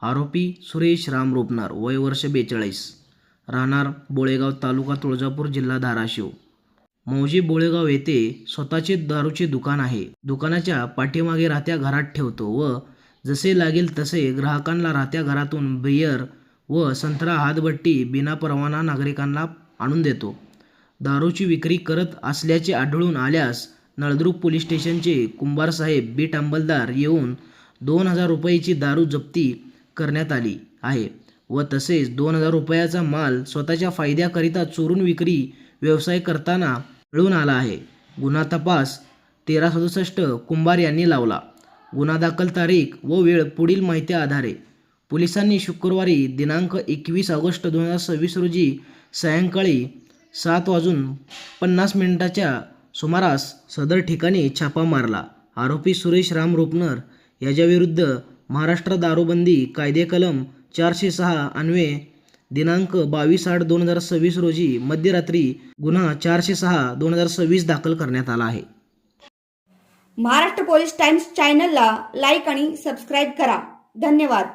आरोपी सुरेश राम रोपनार, वय वर्ष 42, राहणार बोळेगाव, तालुका तुळजापूर, जिल्हा धाराशिव. मौजे बोळेगाव येथे स्वतःचे दारूचे दुकान आहे. दुकानाच्या पाठीमागे राहत्या घरात ठेवतो व जसे लागेल तसे ग्राहकांना राहत्या घरातून बियर व संत्रा हातभट्टी बिनापरवाना नागरिकांना आणून देतो. दारूची विक्री करत असल्याचे आढळून आल्यास नळदुर्ग पोलीस स्टेशनचे कुंभारसाहेब बीट अंमलदार येऊन 2000 रुपयाची दारू जप्ती करण्यात आली आहे व तसेच 2000 रुपयाचा माल स्वतःच्या फायद्याकरिता चोरून विक्री व्यवसाय करताना आढळून आला आहे. गुन्हा तपास 1367 कुंभार यांनी लावला. गुन्हा दाखल तारीख व वेळ पुढील माहिती आधारे पोलिसांनी शुक्रवारी दिनांक 21 ऑगस्ट 2026 रोजी सायंकाळी 7:50 सुमारास सदर ठिकाणी छापा मारला. आरोपी सुरेश राम रोपनर याच्याविरुद्ध महाराष्ट्र दारूबंदी कायदे कलम 406 अन्वये दिनांक 22/8/2026 रोजी मध्यरात्री गुन्हा 406/2026 दाखल करण्यात आला आहे. महाराष्ट्र पोलीस टाइम्स चॅनलला लाईक आणि सबस्क्राईब करा. धन्यवाद.